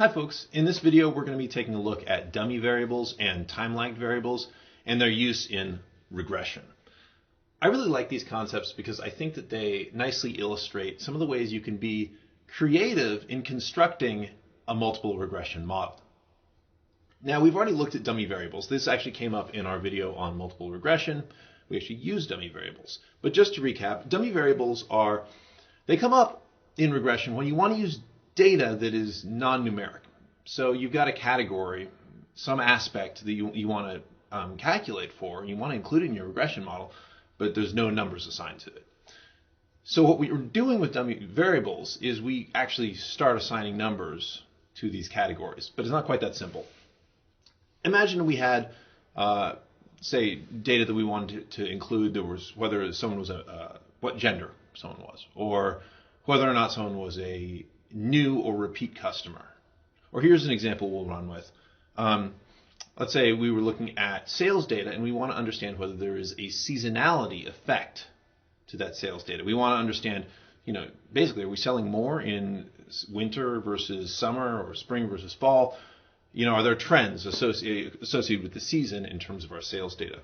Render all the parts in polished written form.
Hi folks, in this video we're going to be taking a look at dummy variables and time-lagged variables and their use in regression. I really like these concepts because I think that they nicely illustrate some of the ways you can be creative in constructing a multiple regression model. Now, we've already looked at dummy variables. This actually came up in our video on multiple regression. We actually use dummy variables. But just to recap, dummy variables they come up in regression when you want to use data that is non-numeric. So you've got a category, some aspect that you want to calculate for, and you want to include it in your regression model, but there's no numbers assigned to it. So what we were doing with dummy variables is we actually start assigning numbers to these categories, but it's not quite that simple. Imagine we had, say, data that we wanted to include. There was whether someone was what gender someone was, or whether or not someone was a new or repeat customer. Or here's an example we'll run with. Let's say we were looking at sales data and we want to understand whether there is a seasonality effect to that sales data. We want to understand, basically, are we selling more in winter versus summer or spring versus fall? Are there trends associated with the season in terms of our sales data?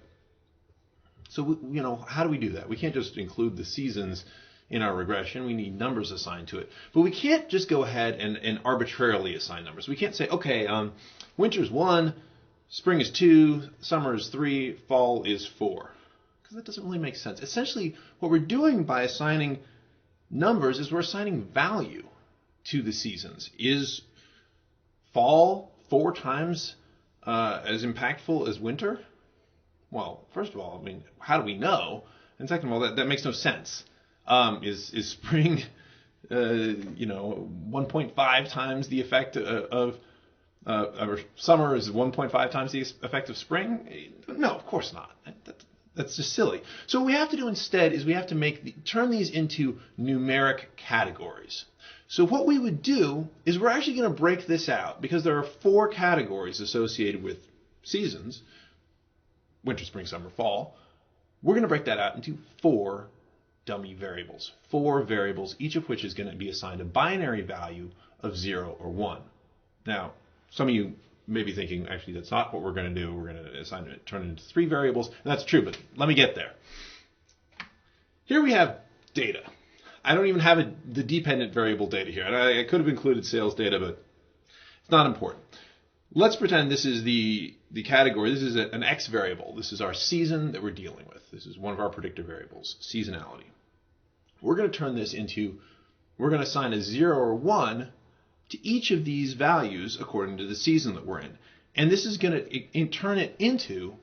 So, how do we do that? We can't just include the seasons in our regression. We need numbers assigned to it. But we can't just go ahead and arbitrarily assign numbers. We can't say, okay, winter's 1, spring is 2, summer is 3, fall is 4. Because that doesn't really make sense. Essentially, what we're doing by assigning numbers is we're assigning value to the seasons. Is fall 4 times as impactful as winter? Well, first of all, how do we know? And second of all, that makes no sense. Is spring, 1.5 times the effect of or summer is 1.5 times the effect of spring? No, of course not. That's just silly. So what we have to do instead is we have to turn these into numeric categories. So what we would do is we're actually going to break this out because there are 4 categories associated with seasons: winter, spring, summer, fall. We're going to break that out into 4 dummy variables. 4 variables, each of which is going to be assigned a binary value of 0 or 1. Now, some of you may be thinking, actually, that's not what we're going to do. We're going to turn it into 3 variables. And that's true, but let me get there. Here we have data. I don't even have the dependent variable data here. And I could have included sales data, but it's not important. Let's pretend this is the category. This is an X variable. This is our season that we're dealing with. This is one of our predictive variables, seasonality. We're going to turn this into, we're going to assign a 0 or 1 to each of these values according to the season that we're in. And this is going to turn it into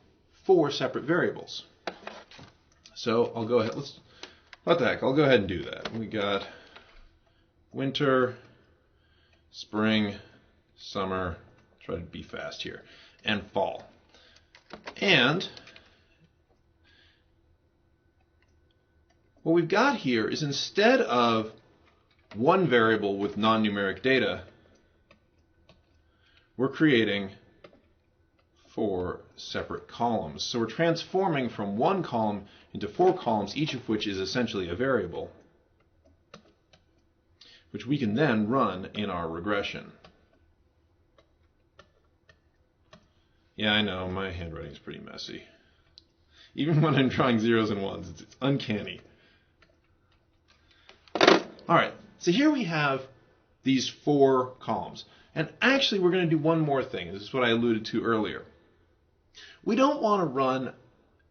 4 separate variables. So I'll go ahead. What the heck? I'll go ahead and do that. We got winter, spring, summer, try to be fast here, and fall. And what we've got here is, instead of 1 variable with non-numeric data, we're creating 4 separate columns. So we're transforming from 1 column into 4 columns, each of which is essentially a variable, which we can then run in our regression. Yeah, I know, my handwriting is pretty messy. Even when I'm drawing zeros and ones, it's uncanny. All right, so here we have these 4 columns. And actually, we're going to do one more thing. This is what I alluded to earlier. We don't want to run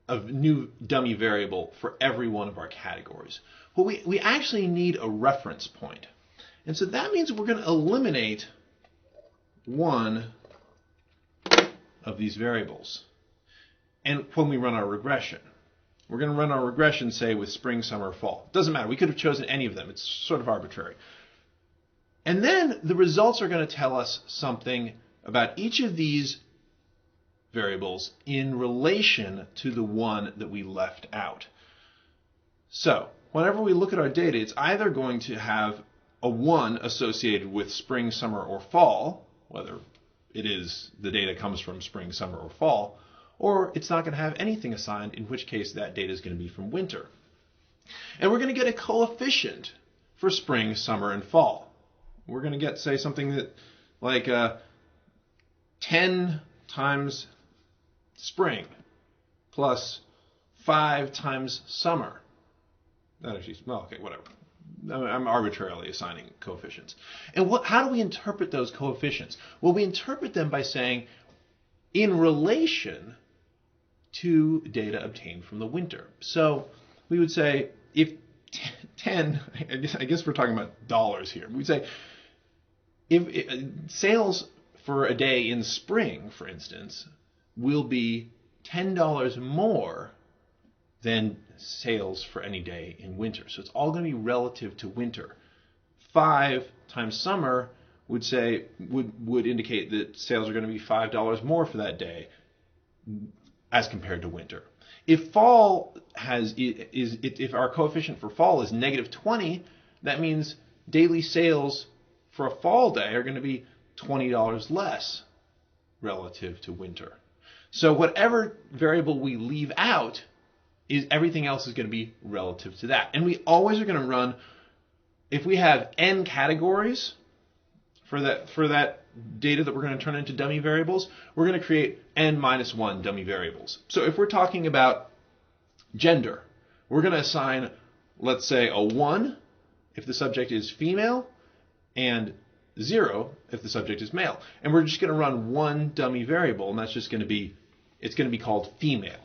a new dummy variable for every one of our categories. Well, we actually need a reference point. And so that means we're going to eliminate 1 of these variables. And when we run our regression, we're going to run our regression, say, with spring, summer, fall. Doesn't matter. We could have chosen any of them. It's sort of arbitrary. And then the results are going to tell us something about each of these variables in relation to the one that we left out. So whenever we look at our data, it's either going to have a 1 associated with spring, summer, or fall, whether it is the data comes from spring, summer, or fall, or it's not going to have anything assigned, in which case that data is going to be from winter. And we're going to get a coefficient for spring, summer, and fall. We're going to get, say, something that like 10 times spring plus 5 times summer. That actually, well, okay, whatever. I'm arbitrarily assigning coefficients. And how do we interpret those coefficients? Well, we interpret them by saying in relation to data obtained from the winter. So we would say if 10, I guess we're talking about dollars here. We'd say if sales for a day in spring, for instance, will be $10 more than sales for any day in winter. So it's all going to be relative to winter. 5 times summer would indicate that sales are going to be $5 more for that day as compared to winter. If fall if our coefficient for fall is -20, that means daily sales for a fall day are going to be $20 less relative to winter. So whatever variable we leave out, everything else is going to be relative to that. And we always are going to run, if we have n categories for that data that we're going to turn into dummy variables, we're going to create n-1 dummy variables. So if we're talking about gender, we're going to assign, let's say, a 1 if the subject is female and 0 if the subject is male. And we're just going to run one dummy variable, and that's just going to be, it's going to be called female.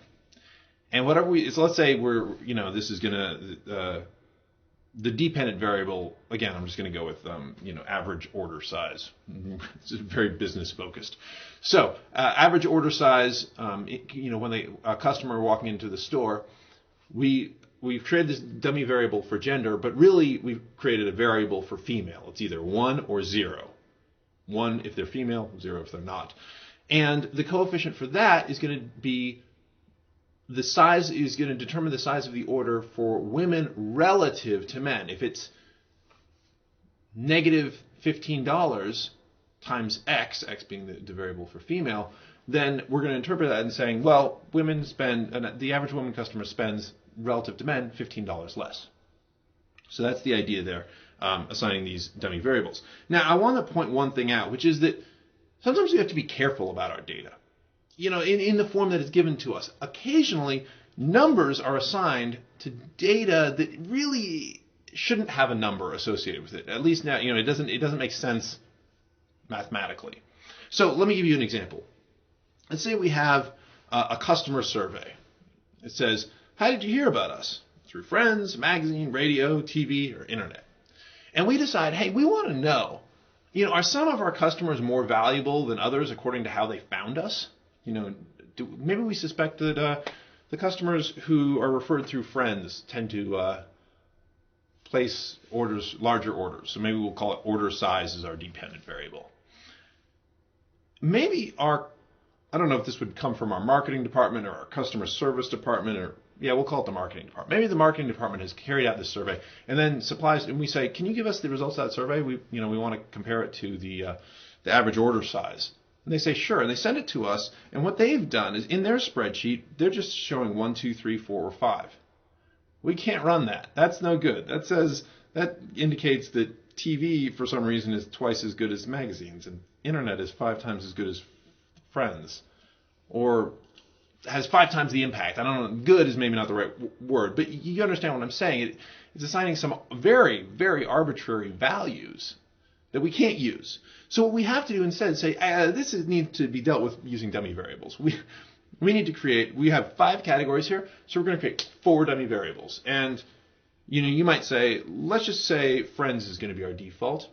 And whatever so let's say this is going to, the dependent variable, again, I'm just going to go with, average order size. It's very business focused. So average order size, when a customer walking into the store, we've created this dummy variable for gender, but really we've created a variable for female. It's either 1 or 0. 1 if they're female, 0 if they're not. And the coefficient for that is going to be, the size is going to determine the size of the order for women relative to men. If it's -$15 times x, x being the variable for female, then we're going to interpret that and saying, well, the average woman customer spends relative to men $15 less. So that's the idea there, assigning these dummy variables. Now, I want to point one thing out, which is that sometimes we have to be careful about our data. In the form that is given to us. Occasionally, numbers are assigned to data that really shouldn't have a number associated with it. At least now, it doesn't make sense mathematically. So let me give you an example. Let's say we have a customer survey. It says, how did you hear about us? Through friends, magazine, radio, TV, or internet. And we decide, hey, we want to know, are some of our customers more valuable than others according to how they found us? Maybe we suspect that the customers who are referred through friends tend to place larger orders. So maybe we'll call it order size as our dependent variable. Maybe I don't know if this would come from our marketing department or our customer service department, we'll call it the marketing department. Maybe the marketing department has carried out this survey and then and we say, can you give us the results of that survey? We want to compare it to the average order size. And they say, sure, and they send it to us, and what they've done is in their spreadsheet, they're just showing 1, 2, 3, 4, or 5. We can't run that. That's no good. That indicates that TV, for some reason, is twice as good as magazines, and internet is 5 times as good as friends, or has 5 times the impact. I don't know, good is maybe not the right word, but you understand what I'm saying. It's assigning some very, very arbitrary values that we can't use. So what we have to do instead is say, this needs to be dealt with using dummy variables. We we have 5 categories here, so we're going to create 4 dummy variables. And you might say, let's just say friends is going to be our default.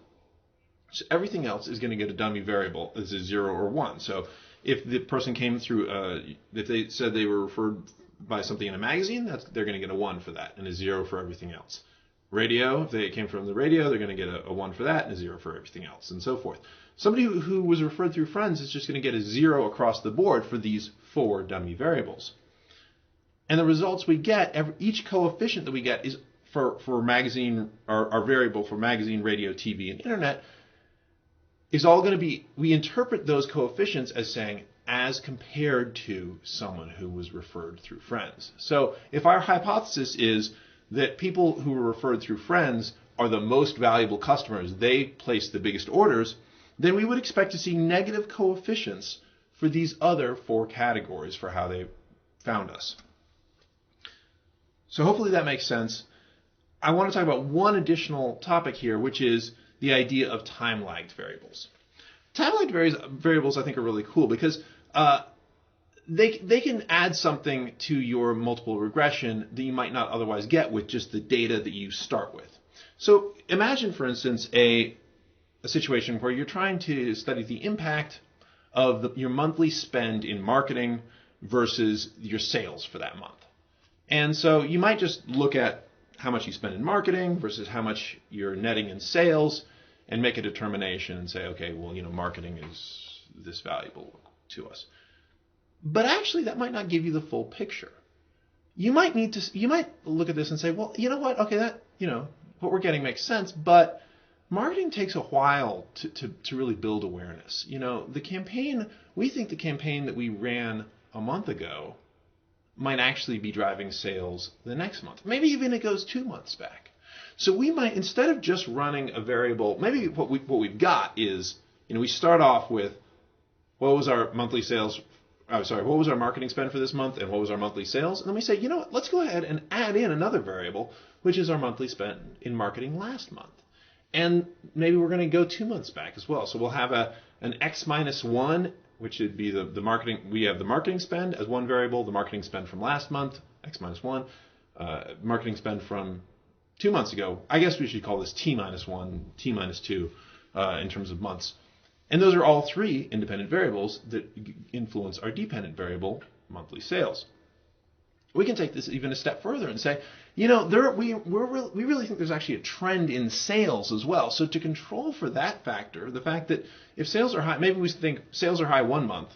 So everything else is going to get a dummy variable as a 0 or 1. So if the person came through, if they said they were referred by something in a magazine, they're going to get a 1 for that and a 0 for everything else. Radio, if they came from the radio, they're going to get a 1 for that and a 0 for everything else, and so forth. Somebody who was referred through friends is just going to get a 0 across the board for these 4 dummy variables. And the results we get, each coefficient that we get is for magazine, our variable for magazine, radio, TV, and internet, is all going to be, we interpret those coefficients as saying, as compared to someone who was referred through friends. So if our hypothesis is that people who were referred through friends are the most valuable customers, they place the biggest orders, then we would expect to see negative coefficients for these other 4 categories for how they found us. So hopefully that makes sense. I want to talk about one additional topic here, which is the idea of time-lagged variables. Time-lagged variables I think are really cool because they can add something to your multiple regression that you might not otherwise get with just the data that you start with. So imagine, for instance, a situation where you're trying to study the impact of your monthly spend in marketing versus your sales for that month. And so you might just look at how much you spend in marketing versus how much you're netting in sales and make a determination and say, okay, well, marketing is this valuable to us. But actually, that might not give you the full picture. You might look at this and say, well, you know what? Okay, what we're getting makes sense, but marketing takes a while to really build awareness. We think the campaign that we ran a month ago might actually be driving sales the next month. Maybe even it goes 2 months back. So we might, instead of just running a variable, maybe what we've got is, we start off with what was our monthly sales. What was our marketing spend for this month and what was our monthly sales? And then we say, you know what, let's go ahead and add in another variable, which is our monthly spend in marketing last month. And maybe we're going to go 2 months back as well. So we'll have an X minus 1, which would be the marketing. We have the marketing spend as one variable, the marketing spend from last month, X minus 1, marketing spend from 2 months ago. I guess we should call this T minus 1, T minus 2 in terms of months. And those are all 3 independent variables that influence our dependent variable, monthly sales. We can take this even a step further and say, we really think there's actually a trend in sales as well. So to control for that factor, the fact that if sales are high, maybe we think sales are high one month,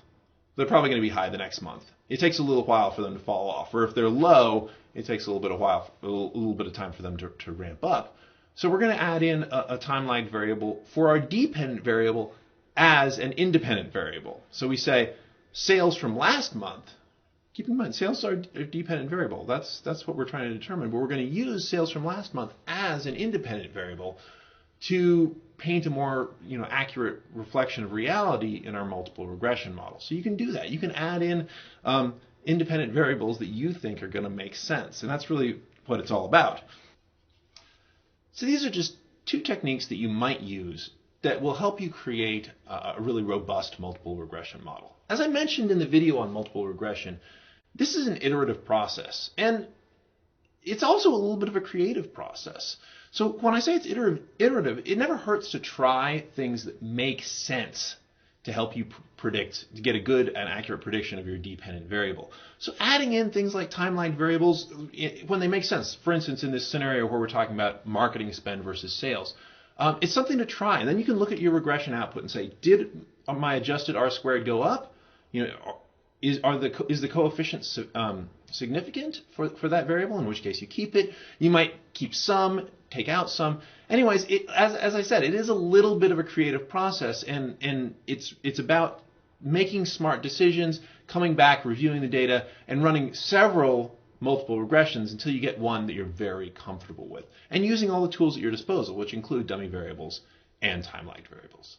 they're probably going to be high the next month. It takes a little while for them to fall off. Or if they're low, it takes a little bit of time for them to ramp up. So we're going to add in a time-lagged variable for our dependent variable as an independent variable. So we say sales from last month. Keep in mind, sales are a dependent variable. That's what we're trying to determine. But we're going to use sales from last month as an independent variable to paint a more accurate reflection of reality in our multiple regression model. So you can do that. You can add in independent variables that you think are going to make sense. And that's really what it's all about. So these are just 2 techniques that you might use that will help you create a really robust multiple regression model. As I mentioned in the video on multiple regression, this is an iterative process, and it's also a little bit of a creative process. So when I say it's iterative, it never hurts to try things that make sense to help you to get a good and accurate prediction of your dependent variable. So adding in things like time-lagged variables when they make sense. For instance, in this scenario where we're talking about marketing spend versus sales, it's something to try. And then you can look at your regression output and say, did my adjusted R squared go up? Is the coefficient significant for that variable? In which case you keep it. You might keep some, take out some. Anyways, as I said, it is a little bit of a creative process, and it's about making smart decisions, coming back, reviewing the data, and running several multiple regressions until you get one that you're very comfortable with, and using all the tools at your disposal, which include dummy variables and time-lagged variables.